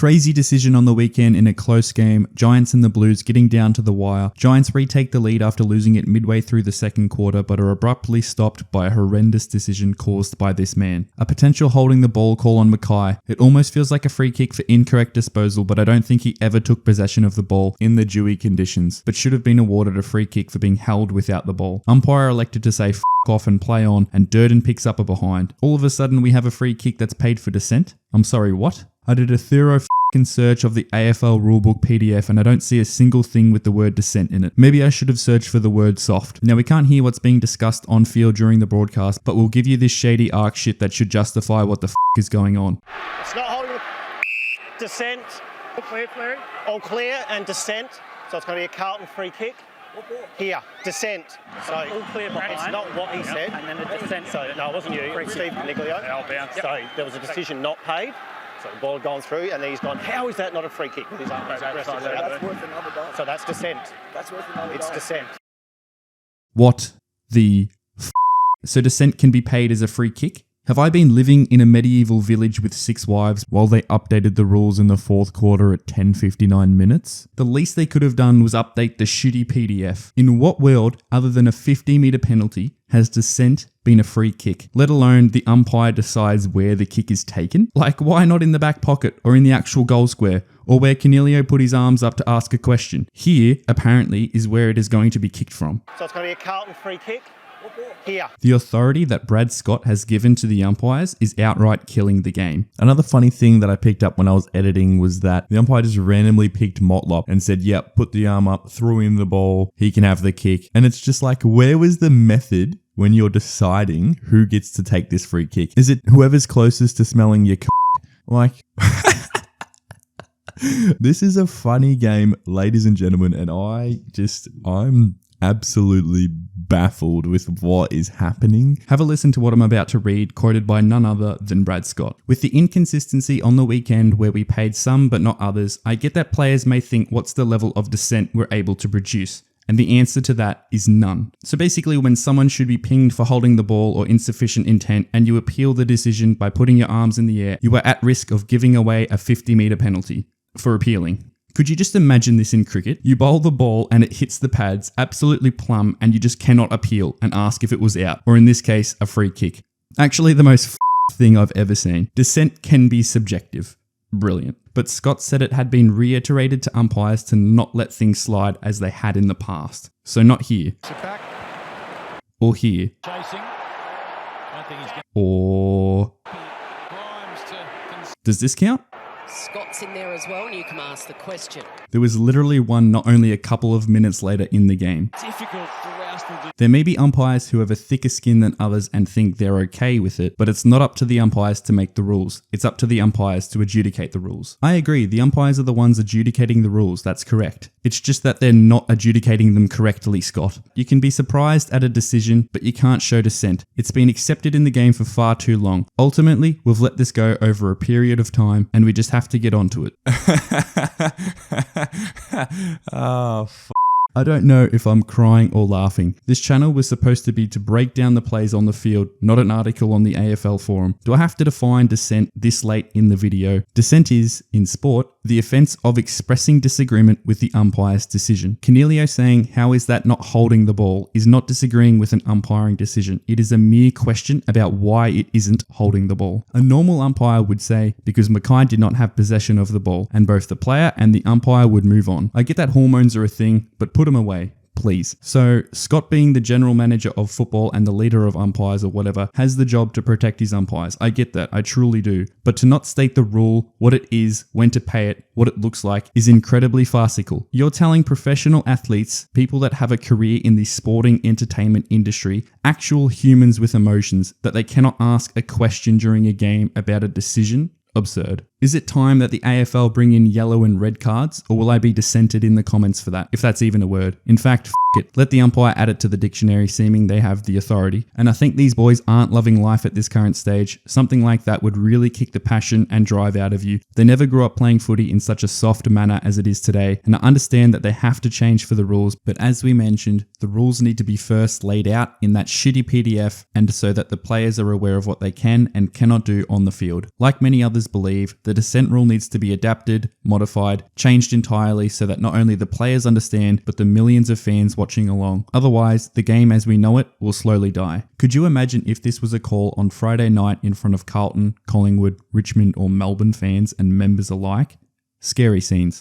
Crazy decision on the weekend in a close game. Giants and the Blues getting down to the wire. Giants retake the lead after losing it midway through the second quarter, but are abruptly stopped by a horrendous decision caused by this man. A potential holding the ball call on Mackay. It almost feels like a free kick for incorrect disposal, but I don't think he ever took possession of the ball in the dewy conditions, but should have been awarded a free kick for being held without the ball. Umpire elected to say f*** off and play on, and Durden picks up a behind. All of a sudden we have a free kick that's paid for Dissent. I'm sorry, what? I did a thorough search of the AFL rulebook PDF and I don't see a single thing with the word Dissent in it. Maybe I should have searched for the word soft. Now we can't hear what's being discussed on field during the broadcast, but we'll give you this shady arc shit that should justify what the is going on. It's not holding Dissent. All clear, Clary? All clear and Dissent. So it's going to be a Carlton free kick. Here, Dissent. So all clear behind. It's not what he said. And then the Dissent. So no, it wasn't you. Steve Niglio. So there was a decision not paid. So the ball had gone through, and then he's gone, how is that not a free kick? With his arm that's worth another $1. So that's Dissent. That's worth another It's Dissent. What the So Dissent can be paid as a free kick? Have I been living in a medieval village with 6 wives while they updated the rules in the fourth quarter at 10:59 minutes? The least they could have done was update the shitty PDF. In what world, other than a 50-metre penalty, has Dissent been a free kick, let alone the umpire decides where the kick is taken? Like, why not in the back pocket or in the actual goal square, or where Cornelio put his arms up to ask a question? Here, apparently, is where it is going to be kicked from. So it's going to be a Carlton free kick. Here. The authority that Brad Scott has given to the umpires is outright killing the game. Another funny thing that I picked up when I was editing was that the umpire just randomly picked Motlop and said, yep, put the arm up, throw in the ball, he can have the kick. And it's just like, where was the method when you're deciding who gets to take this free kick? Is it whoever's closest to smelling your like... This is a funny game, ladies and gentlemen, and I'm absolutely baffled with what is happening. Have a listen to what I'm about to read, quoted by none other than Brad Scott. With the inconsistency on the weekend where we paid some but not others, I get that players may think what's the level of dissent we're able to produce. And the answer to that is none. So basically, when someone should be pinged for holding the ball or insufficient intent and you appeal the decision by putting your arms in the air, you are at risk of giving away a 50-metre penalty for appealing. Could you just imagine this in cricket? You bowl the ball and it hits the pads absolutely plumb and you just cannot appeal and ask if it was out, or in this case, a free kick. Actually, the most thing I've ever seen. Dissent can be subjective. Brilliant. But Scott said it had been reiterated to umpires to not let things slide as they had in the past. So not here. Or here. Or... Does this count? Scott's in there as well, and you can ask the question. There was literally one not only a couple of minutes later in the game. Difficult for Rouston to... There may be umpires who have a thicker skin than others and think they're okay with it, but it's not up to the umpires to make the rules. It's up to the umpires to adjudicate the rules. I agree, the umpires are the ones adjudicating the rules, that's correct. It's just that they're not adjudicating them correctly, Scott. You can be surprised at a decision, but you can't show dissent. It's been accepted in the game for far too long. Ultimately, we've let this go over a period of time, and we just have to get onto it. Oh, I don't know if I'm crying or laughing. This channel was supposed to be to break down the plays on the field, not an article on the AFL forum. Do I have to define dissent this late in the video? Dissent is, in sport, the offence of expressing disagreement with the umpire's decision. Cornelio saying, how is that not holding the ball, is not disagreeing with an umpiring decision. It is a mere question about why it isn't holding the ball. A normal umpire would say, because Mackay did not have possession of the ball, and both the player and the umpire would move on. I get that hormones are a thing, but put them away, please. So Scott, being the general manager of football and the leader of umpires or whatever, has the job to protect his umpires. I get that, I truly do. But to not state the rule, what it is, when to pay it, what it looks like, is incredibly farcical. You're telling professional athletes, people that have a career in the sporting entertainment industry, actual humans with emotions, that they cannot ask a question during a game about a decision? Absurd. Is it time that the AFL bring in yellow and red cards, or will I be dissented in the comments for that, if that's even a word? In fact, it. Let the umpire add it to the dictionary, seeming they have the authority. And I think these boys aren't loving life at this current stage. Something like that would really kick the passion and drive out of you. They never grew up playing footy in such a soft manner as it is today, and I understand that they have to change for the rules, but as we mentioned, the rules need to be first laid out in that shitty PDF, and so that the players are aware of what they can and cannot do on the field. Like many others believe, the The dissent rule needs to be adapted, modified, changed entirely so that not only the players understand, but the millions of fans watching along. Otherwise, the game as we know it will slowly die. Could you imagine if this was a call on Friday night in front of Carlton, Collingwood, Richmond or Melbourne fans and members alike? Scary scenes.